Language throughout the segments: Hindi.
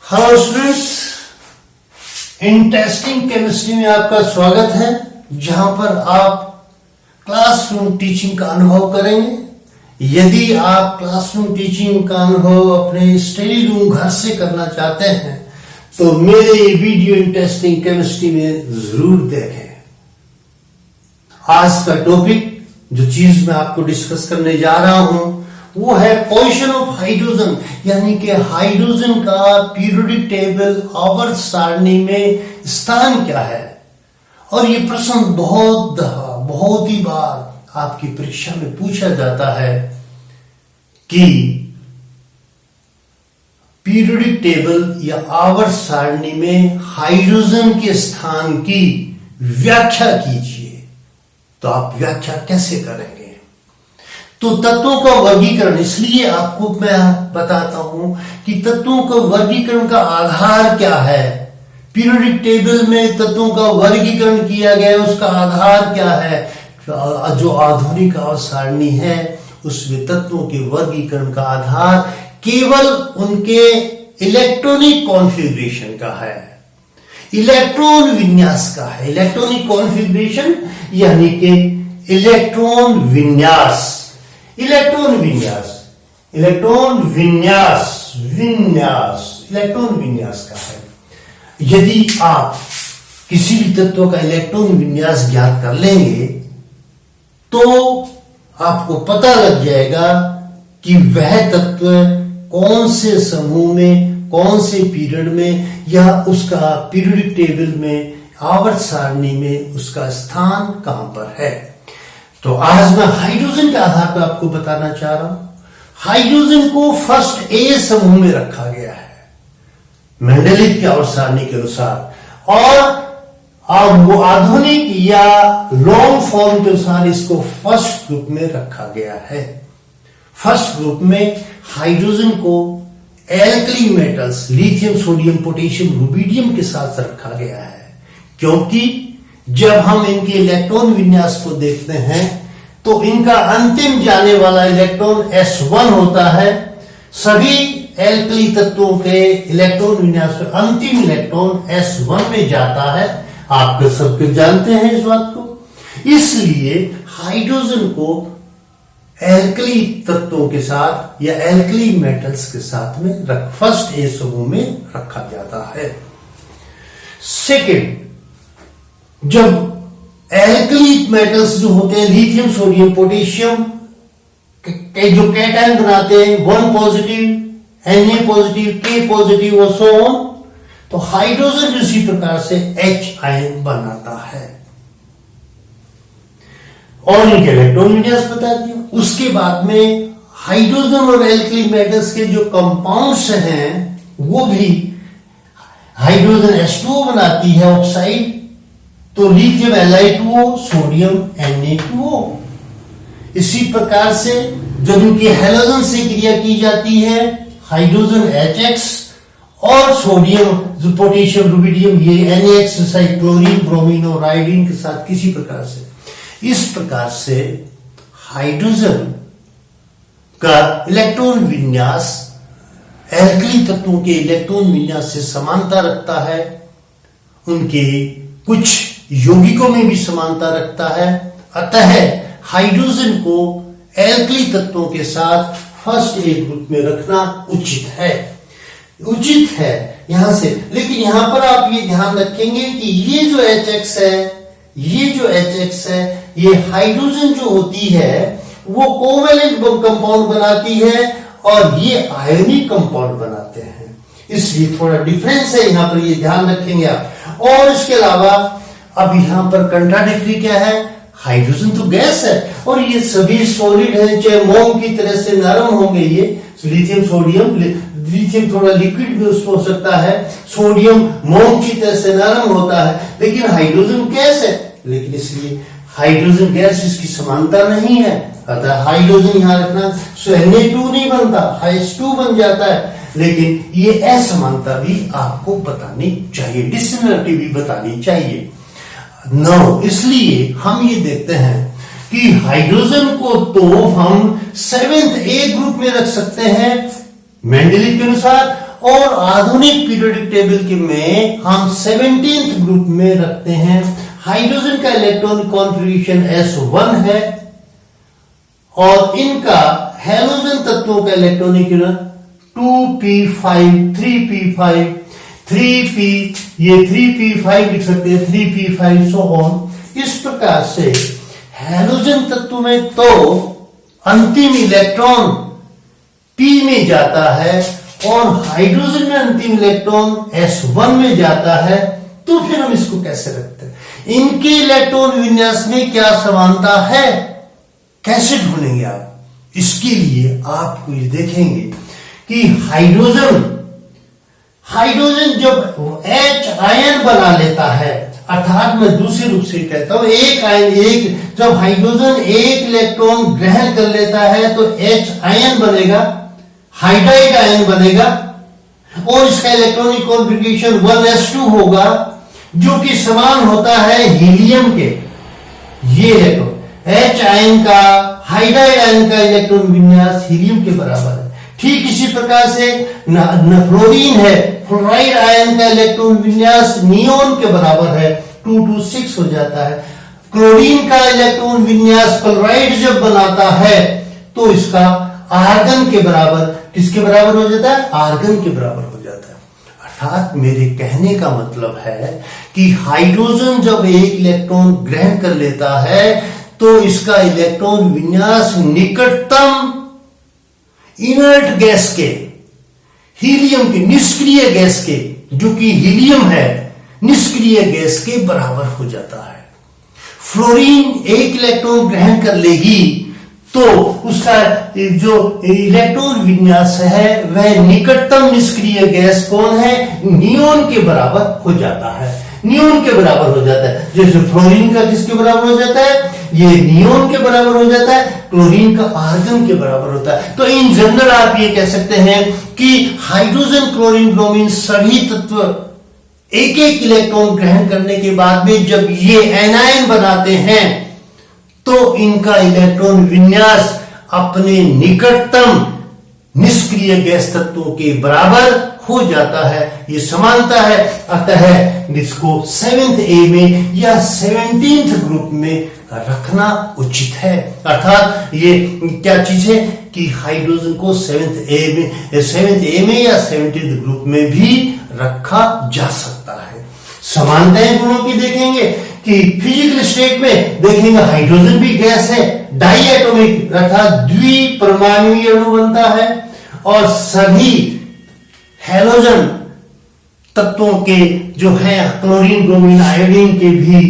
हेलो स्टूडेंट्स, इंटरेस्टिंग केमिस्ट्री में आपका स्वागत है, जहां पर आप क्लासरूम टीचिंग का अनुभव करेंगे। यदि आप क्लासरूम टीचिंग का अनुभव अपने स्टडी रूम घर से करना चाहते हैं तो मेरे ये वीडियो इंटरेस्टिंग केमिस्ट्री में जरूर देखें। आज का टॉपिक जो चीज मैं आपको डिस्कस करने जा रहा हूं वो है पोजीशन ऑफ हाइड्रोजन, यानी कि हाइड्रोजन का पीरियोडिक टेबल आवर्त सारणी में स्थान क्या है। और ये प्रश्न बहुत ही बार आपकी परीक्षा में पूछा जाता है कि पीरियोडिक टेबल या आवर्त सारणी में हाइड्रोजन के स्थान की व्याख्या कीजिए। तो आप व्याख्या कैसे करेंगे? तो तत्वों का वर्गीकरण, इसलिए आपको मैं बताता हूं कि तत्वों का वर्गीकरण का आधार क्या है। पीरियोडिक टेबल में तत्वों का वर्गीकरण किया गया है, उसका आधार क्या है। जो आधुनिक आवर्त सारणी है उसमें तत्वों के वर्गीकरण का आधार केवल उनके इलेक्ट्रॉनिक कॉन्फ़िगरेशन का है, इलेक्ट्रॉन विन्यास का है। इलेक्ट्रॉनिक कॉन्फ़िगरेशन यानी कि इलेक्ट्रॉन विन्यास का है। यदि आप किसी भी तत्व का इलेक्ट्रॉन विन्यास ज्ञात कर लेंगे तो आपको पता लग जाएगा कि वह तत्व कौन से समूह में, कौन से पीरियड में या उसका पीरियोडिक टेबल में, आवर्त सारणी में उसका स्थान कहां पर है। तो आज मैं हाइड्रोजन के आधार पर आपको बताना चाह रहा हूं। हाइड्रोजन को फर्स्ट ए समूह में रखा गया है मेंडेलीव की आवर्त सारणी के अनुसार, और वो आधुनिक या लॉन्ग फॉर्म के अनुसार इसको फर्स्ट ग्रुप में रखा गया है। फर्स्ट ग्रुप में हाइड्रोजन को alkali metals lithium, sodium, potassium, rubidium के साथ रखा गया है, क्योंकि जब हम इनके इलेक्ट्रॉन विन्यास को देखते हैं तो इनका अंतिम जाने वाला इलेक्ट्रॉन S1 होता है। सभी एल्कली तत्वों के इलेक्ट्रॉन विन्यास में अंतिम इलेक्ट्रॉन S1 में जाता है। आप सबके जानते हैं इस बात को। इसलिए हाइड्रोजन को एल्कली तत्वों के साथ या एल्कली मेटल्स के साथ में फर्स्ट ए समूह में रखा जाता है। सेकेंड, जब एल्कली मेटल्स जो होते हैं लिथियम, सोडियम, पोटेशियम के जो कैटायन बनाते हैं 1 positive, Na positive, K positive और सो ऑन, तो हाइड्रोजन इसी प्रकार से H आयन बनाता है। और इनके इलेक्ट्रॉन विन्यास बता दिया। उसके बाद में हाइड्रोजन और एल्कली मेटल्स के जो कंपाउंड्स हैं वो भी हाइड्रोजन H2O बनाती है ऑक्साइड, तो लिथियम Li2O, सोडियम Na2O। इसी प्रकार से जब इनकी हैलोजन से क्रिया की जाती है, हाइड्रोजन HX और सोडियम, पोटेशियम, रुबिडियम, ये NaX, क्लोरीन, ब्रोमीन और आयोडीन के साथ किसी प्रकार से, इस प्रकार से हाइड्रोजन का इलेक्ट्रॉन विन्यास एल्कली तत्वों के इलेक्ट्रॉन विन्यास से समानता रखता है, उनके कुछ यौगिकों में भी समानता रखता है। अतः हाइड्रोजन को एल्कली तत्वों के साथ फर्स्ट ए ग्रुप में रखना उचित है यहां से। लेकिन यहां पर आप ये ध्यान रखेंगे कि ये जो HX है, ये हाइड्रोजन जो होती है वो कोवेलेंट कंपाउंड बनाती है और ये आयनिक कंपाउंड बनाते हैं, इसलिए थोड़ा डिफरेंस है यहां पर, ये ध्यान रखेंगे आप। और इसके अलावा अब यहां पर कंट्राडिक्टरी क्या है, हाइड्रोजन तो गैस है और ये सभी सॉलिड है, चाहे मोम की तरह से नरम होंगे। ये लिथियम, सोडियम, लिथियम थोड़ा लिक्विड भी उसमें हो सकता है, सोडियम मोम की तरह से नरम होता है, लेकिन हाइड्रोजन गैस है। लेकिन इसलिए हाइड्रोजन गैस, इसकी समानता नहीं है, अतः हाइड्रोजन यहां रखना। Na2 नहीं बनता, H2 बन जाता है। लेकिन ये असमानता भी आपको बतानी चाहिए, डिसिमिलरिटी भी बतानी चाहिए। नो, इसलिए हम ये देखते हैं कि हाइड्रोजन को तो हम 7th A ग्रुप में रख सकते हैं मेंडेलीव के अनुसार, और आधुनिक पीरियोडिक टेबल के में हम 17th ग्रुप में रखते हैं। हाइड्रोजन का इलेक्ट्रॉनिक कॉन्फ़िगरेशन s1 है और इनका हैलोजन तत्वों का इलेक्ट्रॉनिक 2p5 3p5 3p, ये 3p5 लिख सकते हैं, 3p5 सो ऑन। इस प्रकार से हैलोजन तत्व में तो अंतिम इलेक्ट्रॉन p में जाता है और हाइड्रोजन में अंतिम इलेक्ट्रॉन s1 में जाता है। तो फिर हम इसको कैसे रखते हैं? इनके इलेक्ट्रॉन विन्यास में क्या समानता है, कैसे ढूंढेंगे आप? इसके लिए आपको ये देखेंगे कि हाइड्रोजन जब H आयन बना लेता है, अर्थात मैं दूसरे रूप से कहता हूं जब हाइड्रोजन एक इलेक्ट्रॉन ग्रहण कर लेता है तो H आयन बनेगा, हाइड्राइड आयन बनेगा और इसका इलेक्ट्रॉनिक कॉन्फ़िगरेशन 1s2 होगा जो कि समान होता है हीलियम के। ये इलेक्ट्रॉन H आयन का हाइड्राइड आयन का इलेक्ट्रॉन विन्यास हीलियम के बराबर है। ठीक इसी प्रकार से फ्लोरीन है, फ्लोराइड आयन का इलेक्ट्रॉन विन्यास नियोन के बराबर है, 2 to 6 हो जाता है। क्लोरीन का इलेक्ट्रॉन विन्यास क्लोराइड जब बनाता है तो इसका आर्गन के बराबर, किसके बराबर हो जाता है? आर्गन के बराबर हो जाता है। अर्थात मेरे कहने का मतलब है कि हाइड्रोजन जब एक इलेक्ट्रॉन ग्रहण कर लेता है तो इसका इलेक्ट्रॉन विन्यास निकटतम इनर्ट गैस के, हीलियम के, निष्क्रिय गैस के, जो कि हीलियम है, निष्क्रिय गैस के बराबर हो जाता है। फ्लोरीन एक इलेक्ट्रॉन ग्रहण कर लेगी तो उसका जो इलेक्ट्रॉन विन्यास है वह निकटतम निष्क्रिय गैस कौन है? नियोन के बराबर हो जाता है, नियोन के बराबर हो जाता है। जैसे फ्लोरीन का किसके बराबर हो जाता है? ये नियोन के बराबर हो जाता है, क्लोरीन का आर्गन के बराबर होता है। तो इन जनरल आप ये कह सकते हैं कि हाइड्रोजन, क्लोरीन, ब्रोमीन सभी तत्व एक एक इलेक्ट्रॉन ग्रहण करने के बाद में जब ये एनायन बनाते हैं तो इनका इलेक्ट्रॉन विन्यास अपने निकटतम निष्क्रिय गैस तत्वों के बराबर हो जाता है। ये समानता है, अतः इसको 7th A में या 17th ग्रुप में रखना उचित है। अर्थात ये क्या चीज है कि हाइड्रोजन को 7th A में या 17th ग्रुप में भी रखा जा सकता है। समानताएं दोनों की देखेंगे कि फिजिकल स्टेट में देखेंगे हाइड्रोजन भी गैस है, डाई एटॉमिक अर्थात द्विपरमाणुवीय अणु बनता है और सभी हैलोजन तत्वों के जो है क्लोरीन, ब्रोमीन, आयोडीन के भी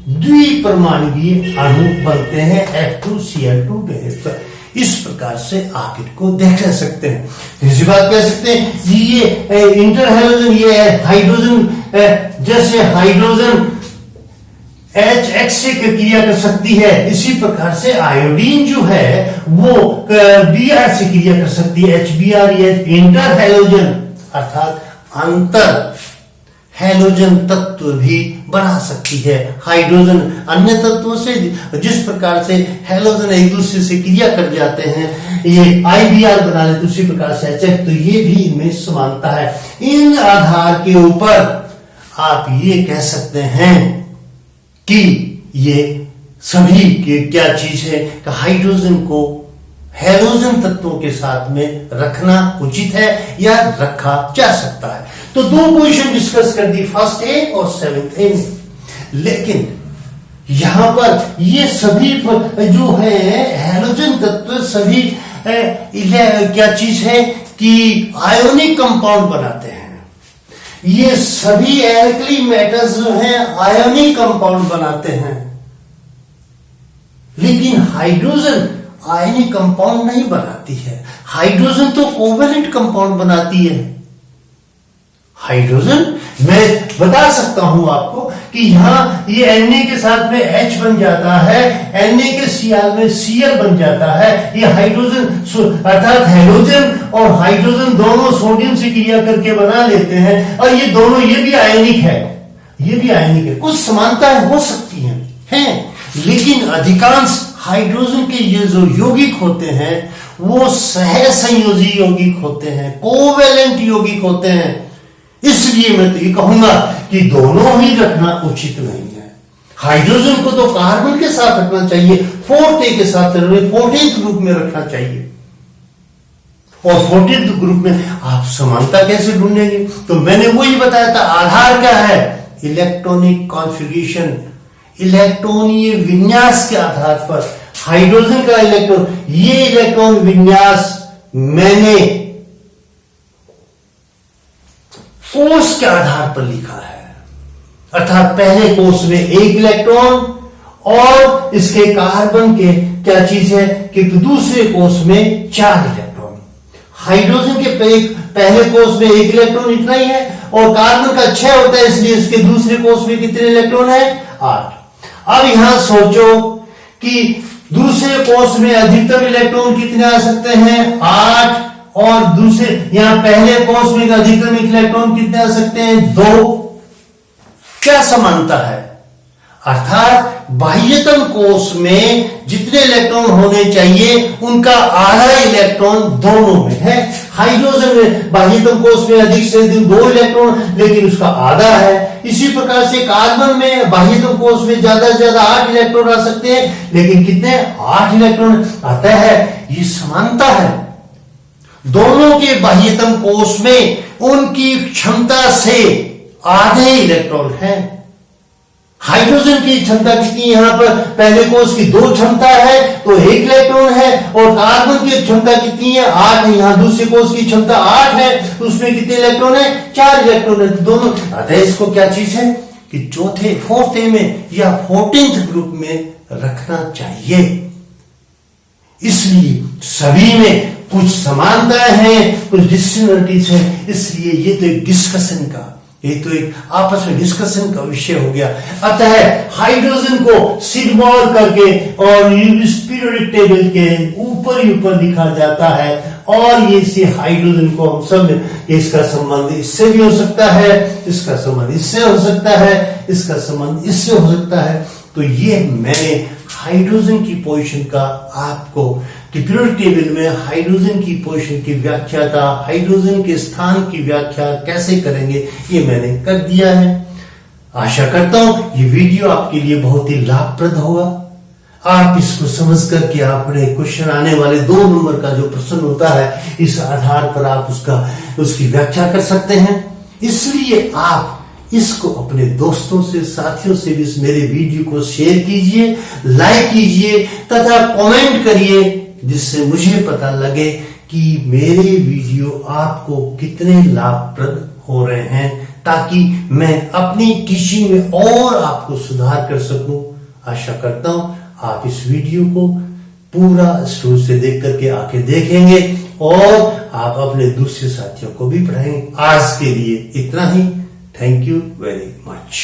द्विपरमाणुवीय अणु बनते हैं F2Cl2 के। इस प्रकार से आप इनको देख सकते हैं। तीसरी बात कह सकते हैं कि ये इंटर हैलोजन, ये हाइड्रोजन, जैसे हाइड्रोजन HX से क्रिया कर सकती है, इसी प्रकार से आयोडीन जो है वो Br से क्रिया कर सकती है, HBr। ये इंटर हैलोजन अर्थात अंतर हैलोजन तत्व भी बना सकती है हाइड्रोजन अन्य तत्वों से। जिस प्रकार से हैलोजन एक दूसरे से क्रिया कर जाते हैं, ये IBr बना लेते, उसी प्रकार से HF, तो ये भी इनमें समानता है। इन आधार के ऊपर आप ये कह सकते हैं कि ये सभी के क्या चीज है कि हाइड्रोजन को हैलोजन तत्वों के साथ में रखना उचित है या रखा जा सकता है। तो दो पोजीशन डिस्कस कर दी, फर्स्ट ए और 7th A में। लेकिन यहां पर ये सभी जो है हैलोजन तत्व सभी क्या चीज है कि आयोनिक कंपाउंड बनाते हैं। ये सभी एल्कली मेटल्स जो हैं आयोनिक कंपाउंड बनाते हैं, लेकिन हाइड्रोजन आयनिक कंपाउंड नहीं बनाती है। हाइड्रोजन तो कोवेलेंट कंपाउंड बनाती है। हाइड्रोजन मैं बता सकता हूं आपको कि यहां ये Na के साथ में H बन जाता है, Na के Cl में Cl बन जाता है। ये हाइड्रोजन अर्थात हैलोजन और हाइड्रोजन दोनों सोडियम से क्रिया करके बना लेते हैं और ये दोनों, ये भी आयनिक है, ये भी आयनिक है। कुछ समानताएं हो सकती हैं, लेकिन अधिकांश हाइड्रोजन के ये जो यौगिक होते हैं वो सहसंयोजी यौगिक होते हैं, कोवेलेंट यौगिक होते हैं। इसलिए मैं तो ये कहूंगा कि दोनों ही रखना उचित नहीं है। हाइड्रोजन को तो कार्बन के साथ रखना चाहिए, 4th के साथ 14th ग्रुप में रखना चाहिए। और 14th ग्रुप में आप समानता कैसे ढूंढेंगे? तो मैंने वही बताया था, आधार क्या है? इलेक्ट्रॉनिक कॉन्फ़िगरेशन, इलेक्ट्रॉनीय विन्यास के आधार पर हाइड्रोजन का इलेक्ट्रॉन, ये इलेक्ट्रॉन विन्यास मैंने कोष के आधार पर लिखा है। अर्थात पहले कोष में 1 इलेक्ट्रॉन और इसके कार्बन के क्या चीज है कि दूसरे कोष में 4 इलेक्ट्रॉन। हाइड्रोजन के पहले कोष में 1 इलेक्ट्रॉन इतना ही है और कार्बन का 6 होता है, इसलिए इसके दूसरे कोष में कितने इलेक्ट्रॉन है? 8। अब यहां सोचो कि दूसरे कोष में अधिकतम इलेक्ट्रॉन कितने आ सकते हैं? 8। और दूसरे यहां पहले कोष में अधिकतम इलेक्ट्रॉन कितने आ सकते हैं? 2। क्या समानता है? अर्थात बाह्यतम कोष में जितने इलेक्ट्रॉन होने चाहिए उनका आधा इलेक्ट्रॉन दोनों में है। हाइड्रोजन में बाह्यतम कोष में अधिक से अधिक 2 इलेक्ट्रॉन, लेकिन उसका आधा है। इसी प्रकार से कार्बन में बाह्यतम कोष में ज्यादा से ज्यादा 8 इलेक्ट्रॉन आ सकते हैं, लेकिन कितने? 8 इलेक्ट्रॉन आता है। ये समानता है। दोनों के बाह्यतम कोष में उनकी क्षमता से आधे इलेक्ट्रॉन है। हाइड्रोजन की क्षमता कितनी? यहां पर पहले कोष की 2 क्षमता है तो 1 इलेक्ट्रॉन है, और कार्बन की क्षमता कितनी है? 8 है। यहां दूसरे कोष की क्षमता 8 है तो उसमें कितने इलेक्ट्रॉन है? 4 इलेक्ट्रॉन है। दोनों अतः इसको क्या चीज है कि 4th में या 14th ग्रुप में रखना चाहिए। इसलिए सभी में कुछ समानताएं हैं, कुछ डिसिमिलरिटीज है। इसलिए ये तो एक डिस्कशन का, ये तो एक आपस में डिस्कशन का विषय हो गया। अतः हाइड्रोजन को सिग्मॉल करके और इस पीरियोडिक टेबल के ऊपर ही ऊपर लिखा जाता है, और ये से हाइड्रोजन को हम सब, इसका संबंध इससे भी हो सकता है, इसका संबंध इससे हो सकता है, इसका संबंध इससे हो सकता है। तो ये मैंने हाइड्रोजन की पोजीशन का आपको पीरियोडिक टेबल में हाइड्रोजन की पोजीशन की व्याख्या का, हाइड्रोजन के स्थान की व्याख्या कैसे करेंगे, ये मैंने कर दिया है। आशा करता हूं ये वीडियो आपके लिए बहुत ही लाभप्रद होगा। आप इसको समझ करके अपने क्वेश्चन आने वाले 2 नंबर का जो प्रश्न होता है, इस आधार पर आप उसकी व्याख्या कर सकते हैं। इसलिए आप इसको अपने दोस्तों से, साथियों से भी इस मेरे वीडियो को शेयर कीजिए, लाइक कीजिए तथा कमेंट करिए, जिससे मुझे पता लगे कि मेरे वीडियो आपको कितने लाभप्रद हो रहे हैं, ताकि मैं अपनी टीचिंग में और आपको सुधार कर सकूं। आशा करता हूं आप इस वीडियो को पूरा शुरू से देख करके आके देखेंगे और आप अपने दूसरे साथियों को भी पढ़ाएंगे। आज के लिए इतना ही। Thank you very much.